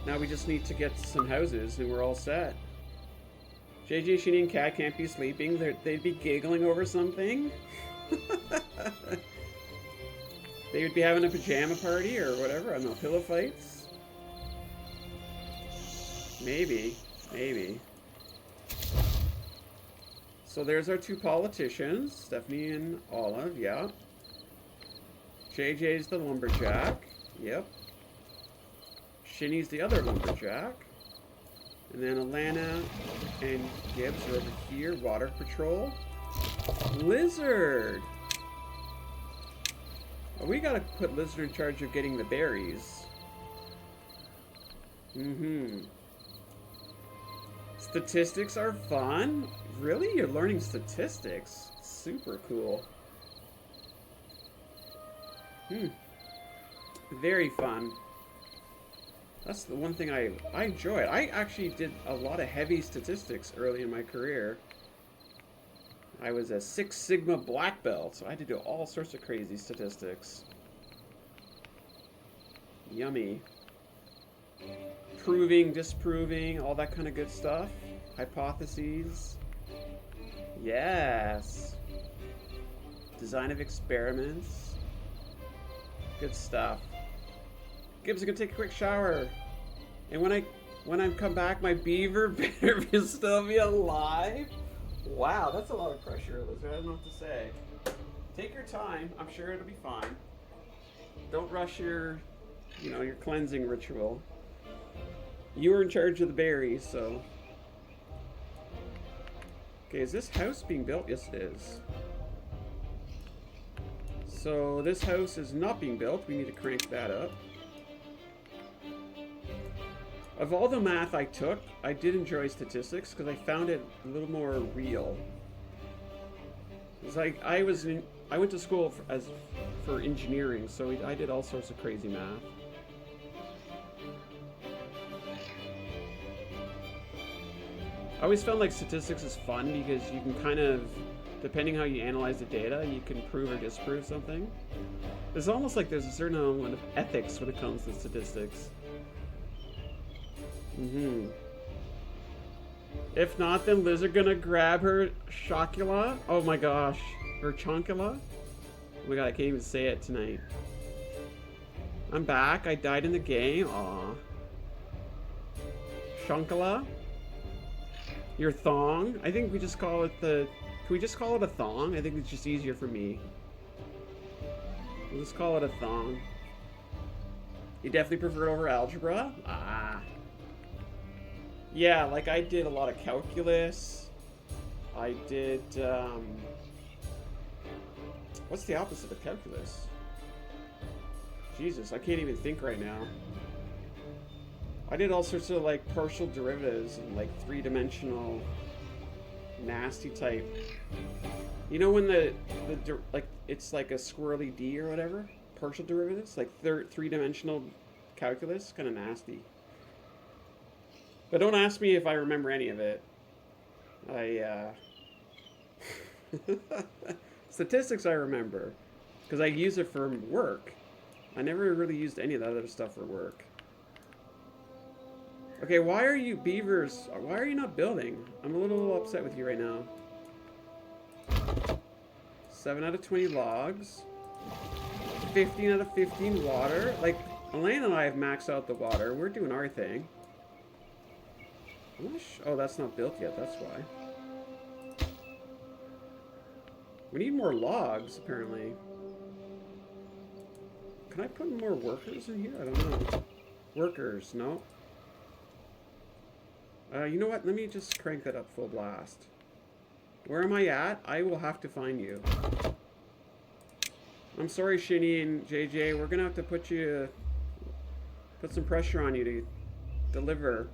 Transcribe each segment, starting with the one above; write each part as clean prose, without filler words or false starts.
Now we just need to get some houses and we're all set. JJ, Shinny, and Cat can't be sleeping. They'd be giggling over something. They would be having a pajama party or whatever. I don't know, pillow fights? Maybe. Maybe. So there's our two politicians, Stephanie and Olive, yeah. JJ's the lumberjack, yep. Shinny's the other lumberjack. And then Alana and Gibbs are over here, water patrol. Lizard! Oh, we gotta put Lizard in charge of getting the berries. Statistics are fun? Really? You're learning statistics? Super cool. Very fun. That's the one thing I enjoy. I actually did a lot of heavy statistics early in my career. I was a 6 Sigma black belt, so I had to do all sorts of crazy statistics. Yummy. Proving, disproving, all that kind of good stuff. Hypotheses. Yes. Design of experiments. Good stuff. Gibbs, gonna take a quick shower. And when I come back, my beaver better still be alive. Wow, that's a lot of pressure, Elizabeth. I don't know what to say. Take your time. I'm sure it'll be fine. Don't rush your cleansing ritual. You were in charge of the berries, so. Okay, is this house being built? Yes, it is. So this house is not being built. We need to crank that up. Of all the math I took, I did enjoy statistics because I found it a little more real. It's like I went to school for engineering, so I did all sorts of crazy math. I always found like statistics is fun because you can kind of, depending how you analyze the data, you can prove or disprove something. It's almost like there's a certain amount of ethics when it comes to statistics. If not, then Lizard gonna grab her chocula. Oh my gosh, her choncula. Oh my god, I can't even say it tonight. I'm back. I died in the game. Aw. Choncula. Your thong. I think we just call it the. Can we just call it a thong? I think it's just easier for me. We'll just call it a thong. You definitely prefer it over algebra? Ah. Yeah, like I did a lot of calculus. I did, what's the opposite of calculus? Jesus, I can't even think right now. I did all sorts of like partial derivatives and like three-dimensional nasty type. You know when like it's like a squirrely D or whatever? Partial derivatives? Like three-dimensional calculus? Kind of nasty. But don't ask me if I remember any of it. Statistics I remember. Because I use it for work. I never really used any of that other stuff for work. Okay, why are you beavers? Why are you not building? I'm a little upset with you right now. 7 out of 20 logs. 15 out of 15 water. Like, Elaine and I have maxed out the water. We're doing our thing. Oh, that's not built yet, that's why. We need more logs, apparently. Can I put more workers in here? I don't know. Workers, no. You know what? Let me just crank that up full blast. Where am I at? I will have to find you. I'm sorry, Shinny and JJ. We're gonna have to put some pressure on you to deliver.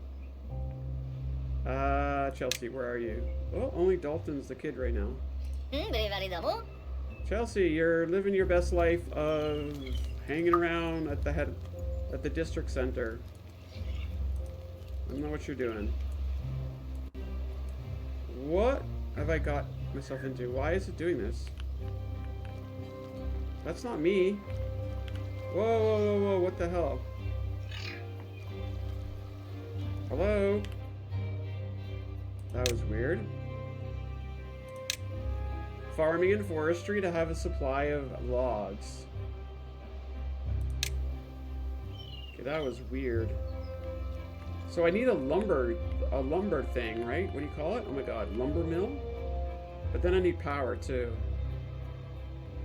Chelsea, where are you? Oh, only Dalton's the kid right now. Chelsea, you're living your best life of hanging around at the district center. I don't know what you're doing. What have I got myself into? Why is it doing this? That's not me. Whoa, whoa, whoa, whoa, what the hell? Hello? That was weird. Farming and forestry to have a supply of logs. Okay, that was weird. So I need a lumber thing, right? What do you call it? Oh my god, lumber mill? But then I need power too.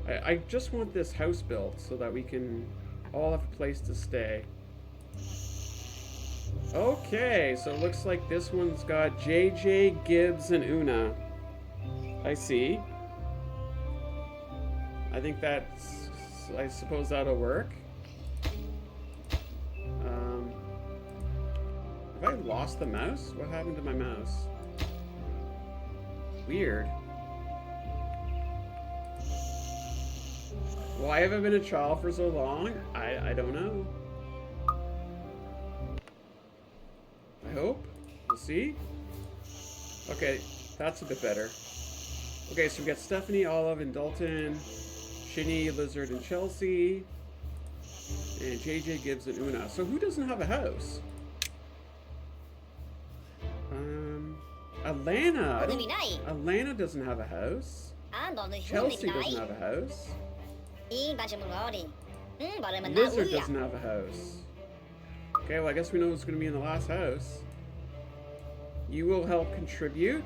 I just want this house built so that we can all have a place to stay. Okay, so it looks like this one's got JJ, Gibbs, and Una. I see. I think that's... I suppose that'll work. Have I lost the mouse? What happened to my mouse? Weird. Why have I been a child for so long? I don't know. I hope. We'll see. Okay, that's a bit better. Okay, so we got Stephanie, Olive, and Dalton, Shinny, Lizard, and Chelsea, and JJ, Gibbs, and Una. So who doesn't have a house? Alana. Alana doesn't have a house. Chelsea doesn't have a house. Lizard doesn't have a house. Okay, well I guess we know what's going to be in the last house. You will help contribute.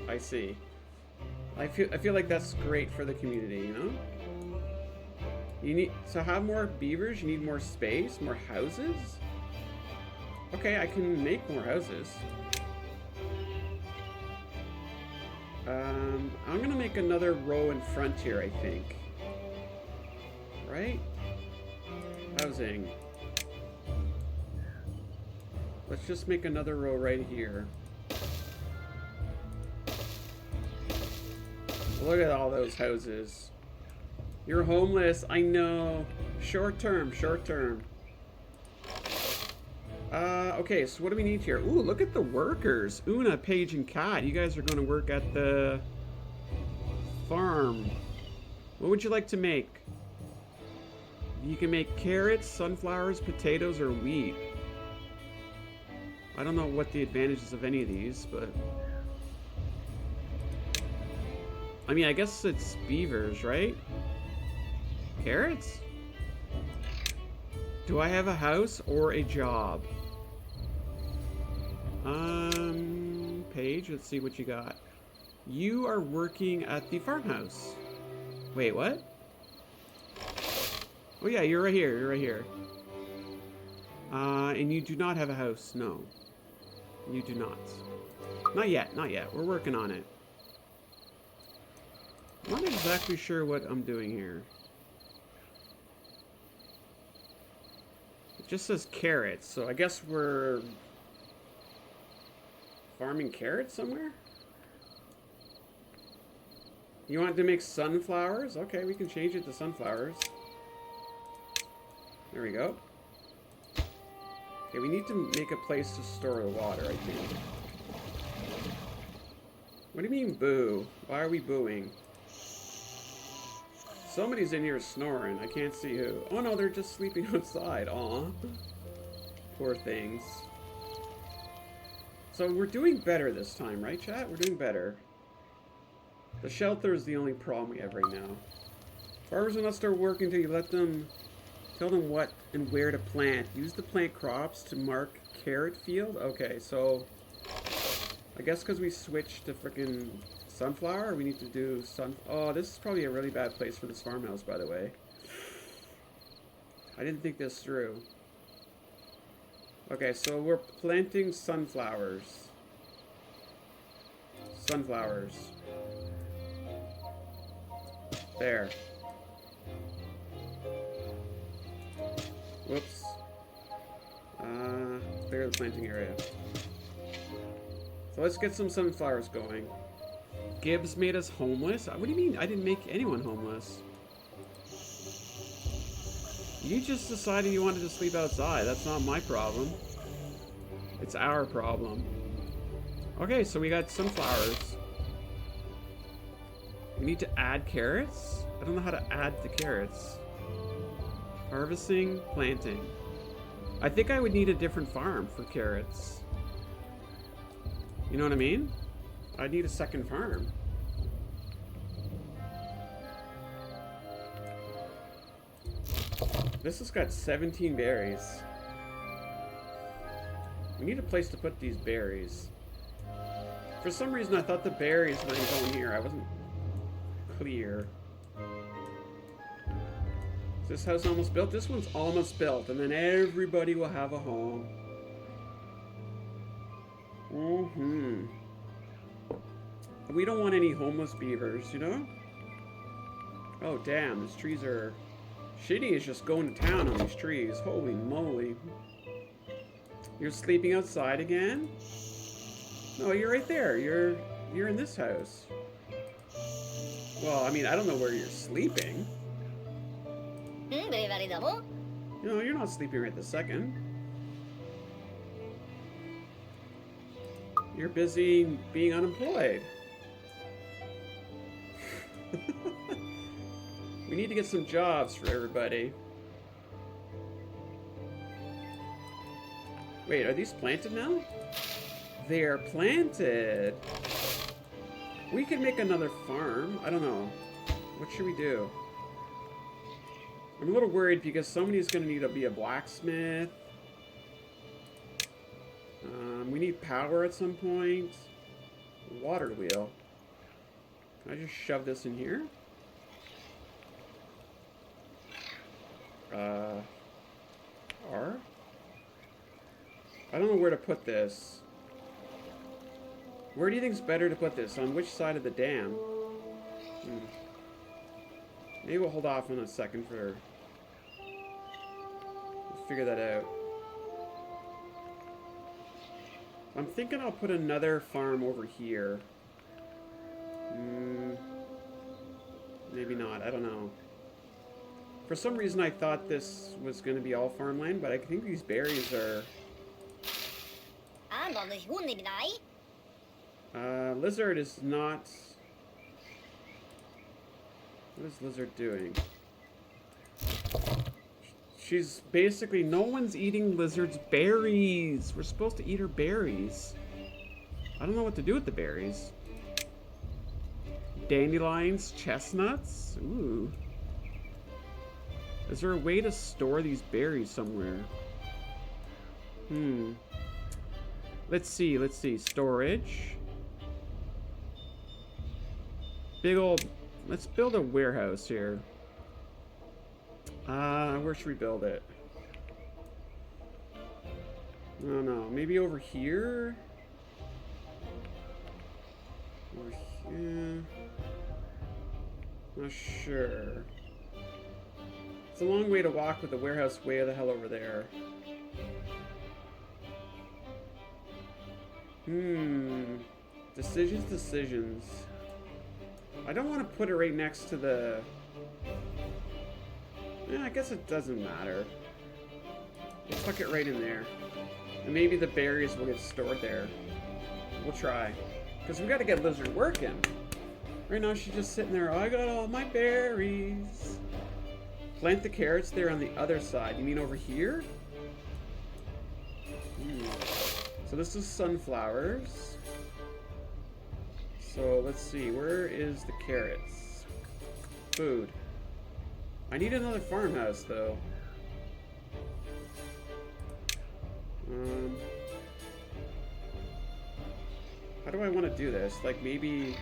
I see. I feel like that's great for the community, you know? You need to have more beavers, you need more space, more houses. Okay, I can make more houses. I'm gonna make another row in front here, I think. Right? Housing. Let's just make another row right here. Look at all those houses. You're homeless, I know. Short term, short term. Okay, so what do we need here? Ooh, look at the workers. Una, Paige, and Kat. You guys are going to work at the farm. What would you like to make? You can make carrots, sunflowers, potatoes, or wheat. I don't know what the advantages of any of these, but... I mean, I guess it's beavers, right? Carrots? Do I have a house or a job? Paige, let's see what you got. You are working at the farmhouse. Wait, what? Oh yeah, you're right here, you're right here. And you do not have a house, no. You do not. Not yet, not yet. We're working on it. I'm not exactly sure what I'm doing here. It just says carrots, so I guess we're farming carrots somewhere? You want to make sunflowers? Okay, we can change it to sunflowers. There we go. Okay, we need to make a place to store the water, I think. What do you mean, boo? Why are we booing? Somebody's in here snoring. I can't see who. Oh no, they're just sleeping outside. Aw. Poor things. So we're doing better this time, right, chat? We're doing better. The shelter is the only problem we have right now. Farmers will not start working until you let them... Tell them what and where to plant. Use the plant crops to mark carrot field. Okay, so... I guess because we switched to frickin' sunflower, we need to do sun... Oh, this is probably a really bad place for this farmhouse, by the way. I didn't think this through. Okay, so we're planting sunflowers. Sunflowers. There. Whoops. Clear the planting area. So let's get some sunflowers going. Gibbs made us homeless? What do you mean? I didn't make anyone homeless. You just decided you wanted to sleep outside. That's not my problem. It's our problem. Okay, so we got sunflowers. We need to add carrots? I don't know how to add the carrots. Harvesting, planting. I think I would need a different farm for carrots. You know what I mean? I need a second farm. This has got 17 berries. We need a place to put these berries. For some reason, I thought the berries were going to go in here. I wasn't clear. Is this house almost built? This one's almost built, and then everybody will have a home. We don't want any homeless beavers, you know? Oh, damn, these trees are... Shitty is just going to town on these trees. Holy moly. You're sleeping outside again? No, you're right there. You're in this house. Well, I mean, I don't know where you're sleeping. No, you're not sleeping right this second. You're busy being unemployed. We need to get some jobs for everybody. Wait, are these planted now? They are planted. We could make another farm. I don't know. What should we do? I'm a little worried because somebody's going to need to be a blacksmith. We need power at some point. Water wheel. Can I just shove this in here? R? I don't know where to put this. Where do you think is better to put this? On which side of the dam? Maybe we'll hold off on a second for... We'll figure that out. I'm thinking I'll put another farm over here. Maybe not. I don't know. For some reason I thought this was going to be all farmland, but I think these berries are... Lizard is not... What is Lizard doing? She's basically... No one's eating Lizard's berries. We're supposed to eat her berries. I don't know what to do with the berries. Dandelions, chestnuts? Ooh. Is there a way to store these berries somewhere? Let's see. Storage. Big old... Let's build a warehouse here. Where should we build it? I don't know. Maybe over here? Over here? Not sure. It's a long way to walk with the warehouse way the hell over there. Decisions. I don't want to put it right next to the... Yeah, I guess it doesn't matter. We'll tuck it right in there. And maybe the berries will get stored there. We'll try. Because we got to get Lizard working. Right now she's just sitting there. I got all my berries. Plant the carrots there on the other side. You mean over here? So this is sunflowers. So let's see. Where is the carrots? Food. I need another farmhouse though. How do I want to do this? Like maybe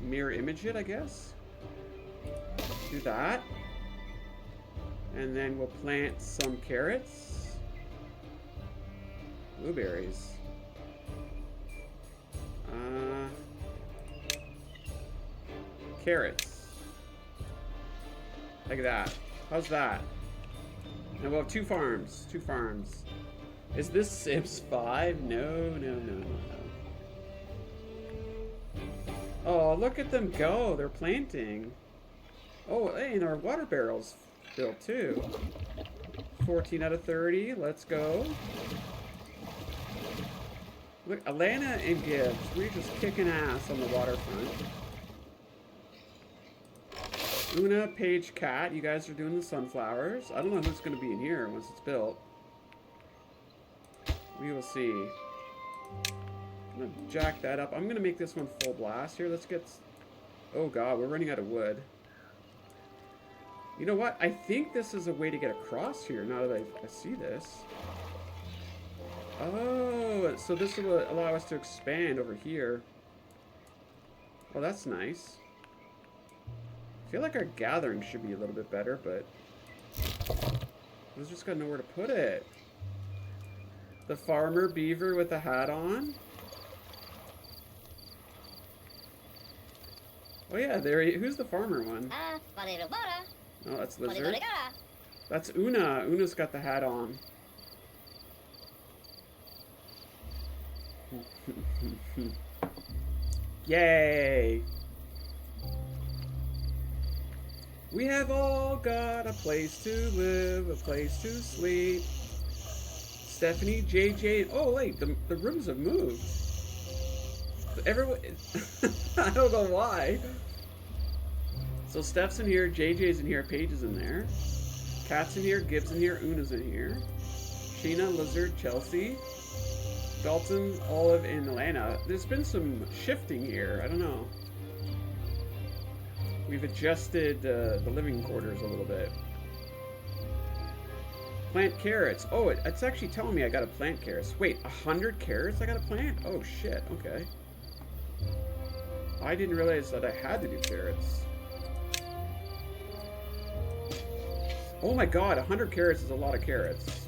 mirror image it, I guess? Do that. And then we'll plant some carrots. Blueberries. Carrots. Like that. How's that? And we'll have two farms. Is this Sims 5? No. Oh, look at them go. They're planting. Oh, hey, and our water barrel's built too. 14 out of 30. Let's go. Look, Alana and Gibbs. We're just kicking ass on the waterfront. Una, Paige, Cat. You guys are doing the sunflowers. I don't know who's going to be in here once it's built. We will see. I'm gonna jack that up. I'm gonna make this one full blast here. Let's get... Oh god, we're running out of wood. You know what? I think this is a way to get across here now that I see this. Oh, so this will allow us to expand over here. Well, that's nice. I feel like our gathering should be a little bit better, but we just got nowhere to put it. The farmer beaver with the hat on. Oh yeah, there he, who's the farmer one? Oh, that's Lizard. That's Una. Una's got the hat on. Yay! We have all got a place to live, a place to sleep. Stephanie, JJ. Oh wait, the rooms have moved. Everyone, I don't know why. So Steph's in here, JJ's in here, Paige is in there. Kat's in here, Gibbs in here, Una's in here. Sheena, Lizard, Chelsea, Dalton, Olive, and Elena. There's been some shifting here. I don't know. We've adjusted the living quarters a little bit. Plant carrots. Oh, it's actually telling me I gotta plant carrots. Wait, 100 carrots I gotta plant? Oh shit, okay. I didn't realize that I had to do carrots. Oh my god, 100 carrots is a lot of carrots.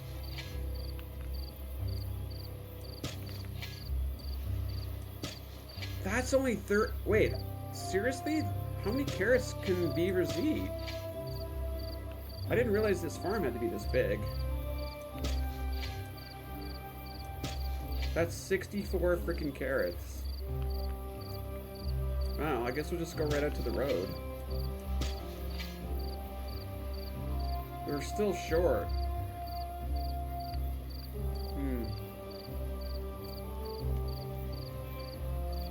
That's only wait, seriously? How many carrots can beavers eat? I didn't realize this farm had to be this big. That's 64 freaking carrots. Wow, I guess we'll just go right out to the road. We're still short.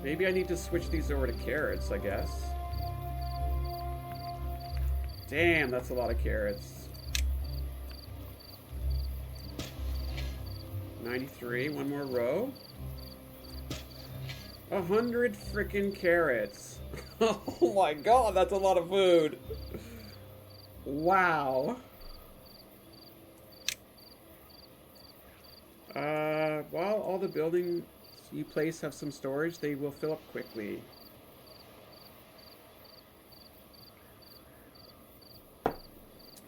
Maybe I need to switch these over to carrots, I guess. Damn, that's a lot of carrots. 93, one more row. 100 freaking carrots. Oh my god, that's a lot of food. Wow. While all the buildings you place have some storage, they will fill up quickly.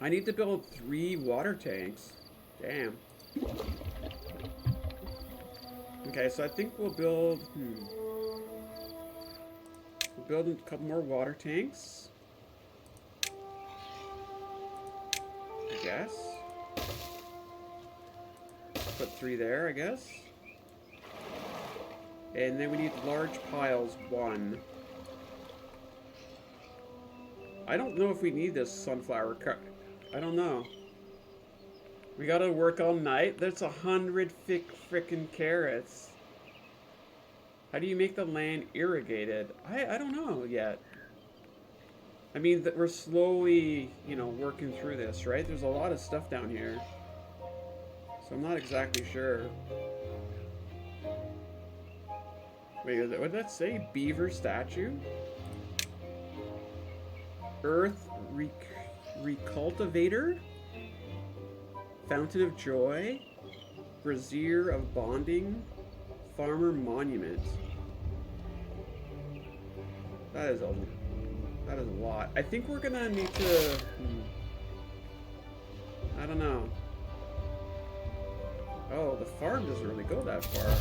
I need to build 3 water tanks. Damn. Okay, so I think we'll build... We'll build a couple more water tanks. I guess. Put 3 there, I guess. And then we need large piles, 1. I don't know if we need this sunflower cut. I don't know. We gotta work all night. There's 100 frickin' carrots. How do you make the land irrigated? I don't know yet. I mean, we're slowly, you know, working through this, right? There's a lot of stuff down here. So I'm not exactly sure. Wait, what did that say? Beaver statue? Earth recultivator? Fountain of joy? Brazier of bonding? Farmer monument. That is a lot. I think we're gonna need to... I don't know. Oh, the farm doesn't really go that far.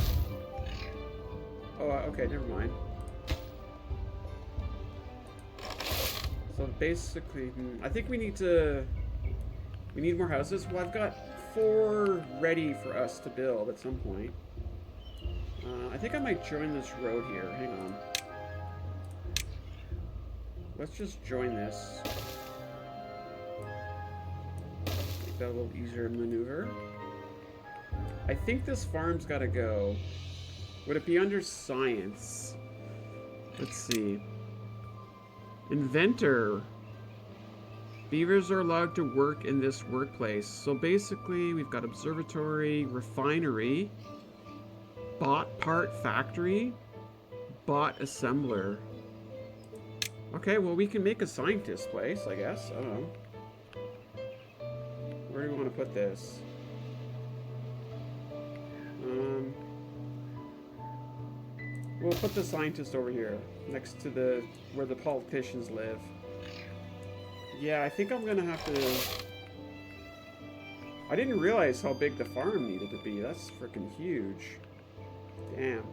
Oh, okay, never mind. So basically, I think we need more houses. Well, I've got 4 ready for us to build at some point. I think I might join this road here. Hang on. Let's just join this. Make that a little easier to maneuver. I think this farm's gotta go. Would it be under science? Let's see. Inventor. Beavers are allowed to work in this workplace. So basically, we've got observatory, refinery. Bot part factory. Bot assembler. Okay, well, we can make a scientist place, I guess. I don't know. Where do we want to put this? We'll put the scientist over here, next to the where the politicians live. Yeah, I think I'm gonna have to... I didn't realize how big the farm needed to be. That's freaking huge. Damn.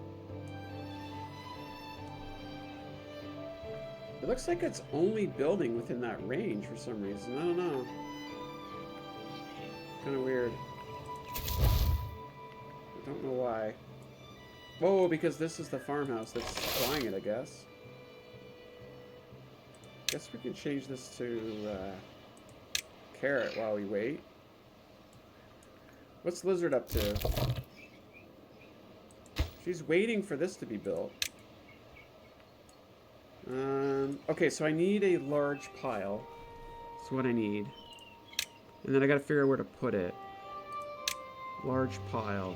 It looks like it's only building within that range for some reason. I don't know. Kind of weird. I don't know why. Whoa, because this is the farmhouse that's supplying it, I guess. Guess we can change this to carrot while we wait. What's Lizard up to? She's waiting for this to be built. Okay, so I need a large pile. That's what I need. And then I gotta figure out where to put it. Large pile.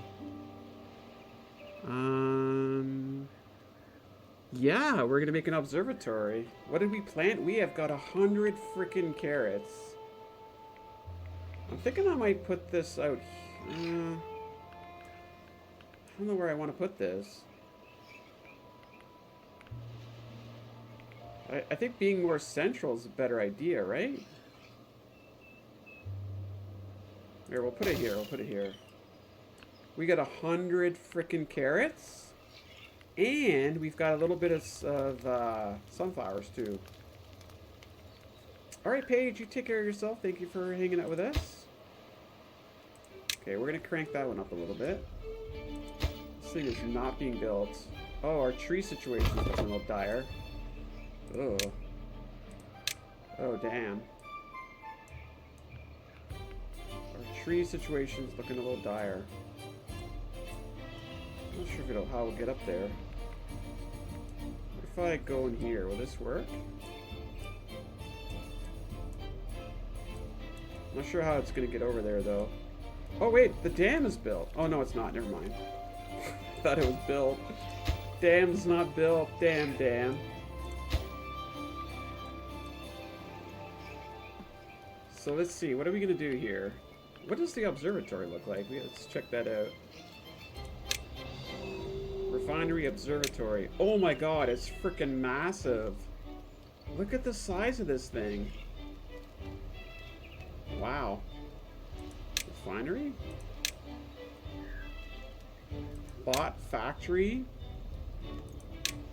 Yeah, we're gonna make an observatory. What did we plant? We have got 100 freaking carrots. I'm thinking I might put this out. I don't know where I want to put this. I think being more central is a better idea, right? Here, we'll put it here. We'll put it here. We got 100 freaking carrots. And we've got a little bit of sunflowers, too. Alright, Paige, you take care of yourself. Thank you for hanging out with us. Okay, we're going to crank that one up a little bit. This thing is not being built. Oh, our tree situation is looking a little dire. Oh. Oh, damn. Our tree situation is looking a little dire. I'm not sure how we'll get up there. What if I go in here? Will this work? I'm not sure how it's going to get over there, though. Oh, wait. The dam is built. Oh, no, it's not. Never mind. I thought it was built. Dam's not built. Damn dam. So let's see. What are we going to do here? What does the observatory look like? Let's check that out. Refinery observatory. Oh my god, it's freaking massive. Look at the size of this thing. Wow. Refinery? Bot factory?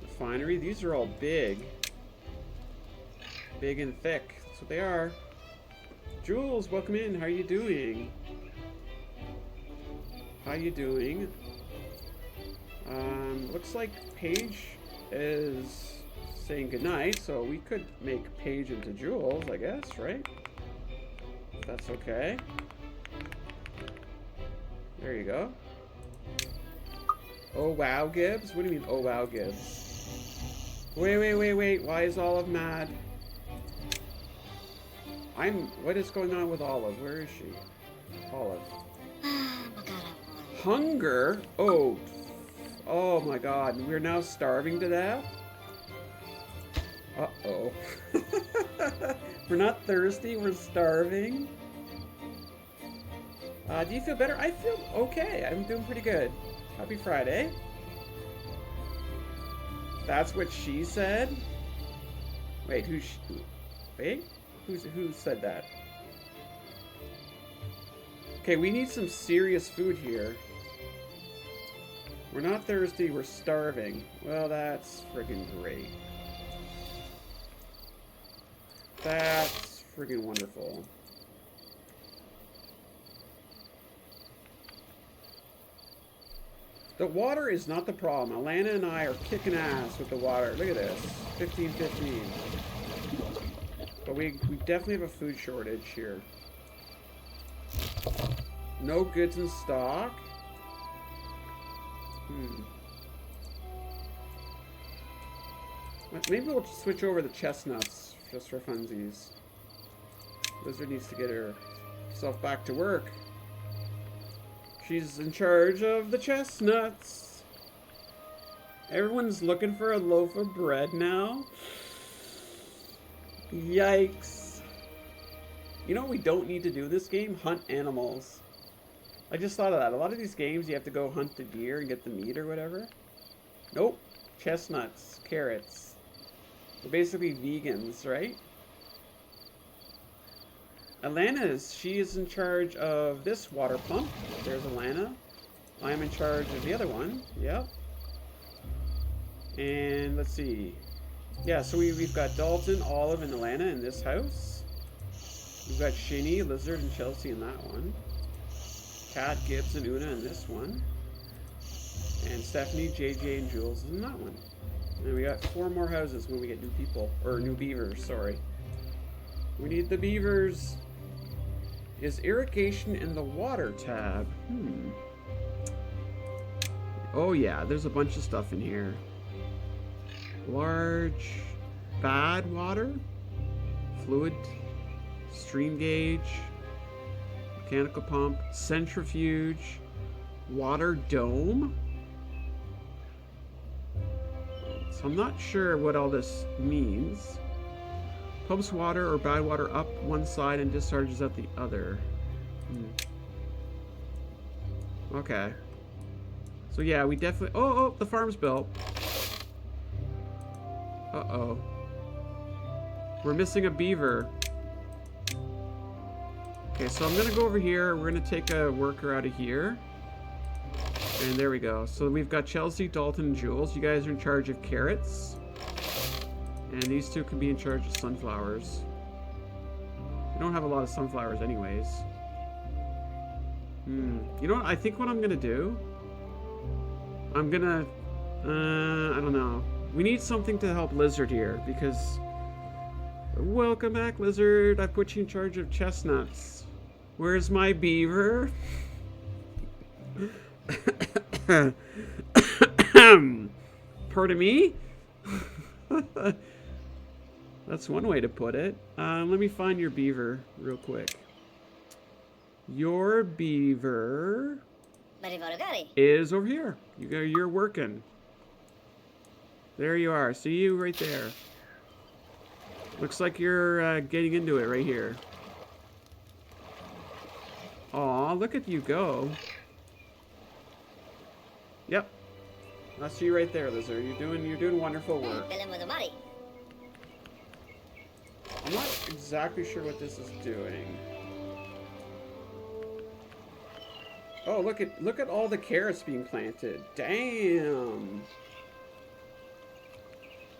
Refinery? These are all big. Big and thick. That's what they are. Jules, welcome in. How are you doing? How you doing? Looks like Paige is saying goodnight, so we could make Paige into Jules, I guess, right? If that's okay. There you go. Oh wow, Gibbs? What do you mean, oh wow, Gibbs? Wait. Why is Olive mad? What is going on with Olive? Where is she? Olive. Hunger? Oh my god, we're now starving to death? Uh-oh. We're not thirsty, we're starving. Do you feel better? I feel okay. I'm doing pretty good. Happy Friday. That's what she said? Wait, who said that? Okay, we need some serious food here. We're not thirsty, we're starving. Well, that's friggin' great. That's friggin' wonderful. The water is not the problem. Alana and I are kicking ass with the water. Look at this. 15-15. But we definitely have a food shortage here. No goods in stock. Maybe we'll switch over to chestnuts just for funsies. Lizard needs to get herself back to work. She's in charge of the chestnuts. Everyone's looking for a loaf of bread now. Yikes. You know what we don't need to do in this game? Hunt animals. I just thought of that. A lot of these games you have to go hunt the deer and get the meat or whatever. Nope. Chestnuts, carrots. They're basically vegans, right? She is in charge of this water pump. There's Alana. I'm in charge of the other one. Yep. And let's see. Yeah, so we've got Dalton, Olive, and Alana in this house. We've got Shinny, Lizard, and Chelsea in that one. Kat, Gibbs, and Una in this one. And Stephanie, JJ, and Jules in that one. And we got 4 more houses when we get new people. Or new beavers, sorry. We need the beavers. Is irrigation in the water tab? Oh yeah, there's a bunch of stuff in here. Large, bad water, fluid, stream gauge, mechanical pump, centrifuge, water dome. So I'm not sure what all this means. Pumps water or bad water up one side and discharges out the other. Okay. So yeah, we definitely... Oh, the farm's built. Uh-oh. We're missing a beaver. Okay, so I'm going to go over here. We're going to take a worker out of here. And there we go. So we've got Chelsea, Dalton, and Jules. You guys are in charge of carrots. And these two can be in charge of sunflowers. We don't have a lot of sunflowers anyways. You know what? I think what I'm going to do... I'm going to... I don't know. We need something to help Lizard here, because... Welcome back, Lizard. I put you in charge of chestnuts. Where's my beaver? Pardon me? That's one way to put it. Let me find your beaver real quick. Your beaver is over here. You're working. There you are. See you right there. Looks like you're getting into it right here. Aw, look at you go. Yep. I see you right there, Lizard. You're doing wonderful work. I'm not exactly sure what this is doing. Oh, look at all the carrots being planted. Damn.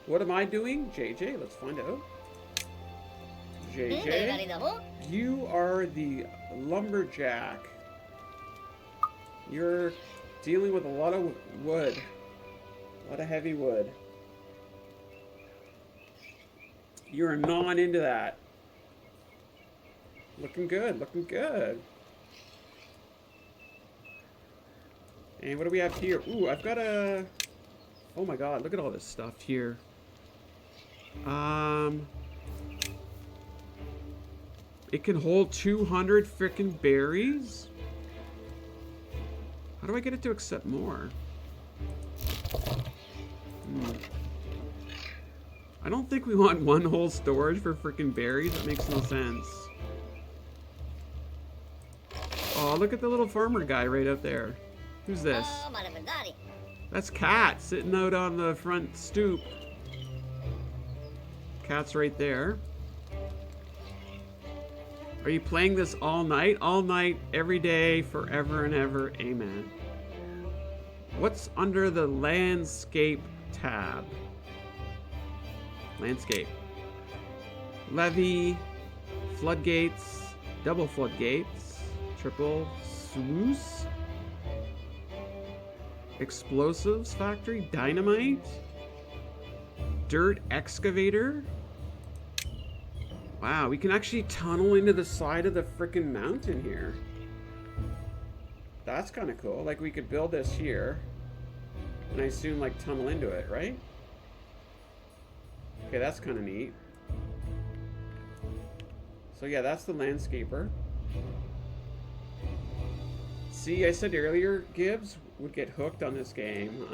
What am I doing? JJ, let's find out. JJ, you are the lumberjack. You're dealing with a lot of wood. A lot of heavy wood. You're gnawing into that. Looking good, looking good. And what do we have here? Ooh, I've got a... Oh my god, look at all this stuff here. It can hold 200 frickin' berries? How do I get it to accept more? I don't think we want one whole storage for frickin' berries. That makes no sense. Oh, look at the little farmer guy right up there. Who's this? That's Kat sitting out on the front stoop. Kat's right there. Are you playing this all night? All night, every day, forever and ever. Amen. What's under the landscape tab? Landscape. Levee, floodgates, double floodgates, triple sluice, explosives factory, dynamite, dirt excavator. Wow, we can actually tunnel into the side of the frickin' mountain here. That's kind of cool. Like, we could build this here, and I assume, like, tunnel into it, right? Okay, that's kind of neat. So yeah, that's the landscaper. See, I said earlier, Gibbs would get hooked on this game.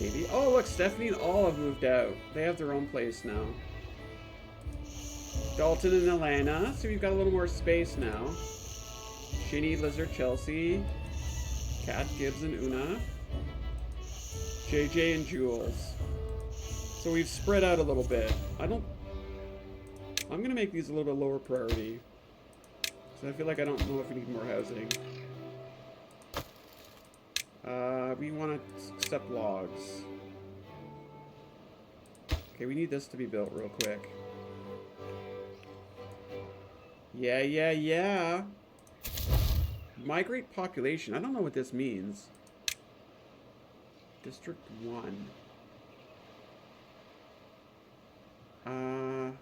Maybe. Oh, look, Stephanie and Olive moved out. They have their own place now. Dalton and Alana. So we've got a little more space now. Shinny, Lizard, Chelsea. Kat, Gibbs, and Una. JJ and Jules. So we've spread out a little bit. I'm going to make these a little bit lower priority. So I feel like I don't know if we need more housing. We want to accept logs. Okay, we need this to be built real quick. Yeah. Migrate population. I don't know what this means. District 1.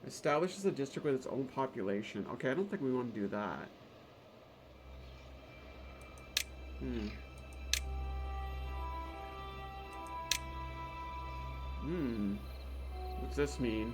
Establishes a district with its own population. Okay, I don't think we want to do that. What's this mean?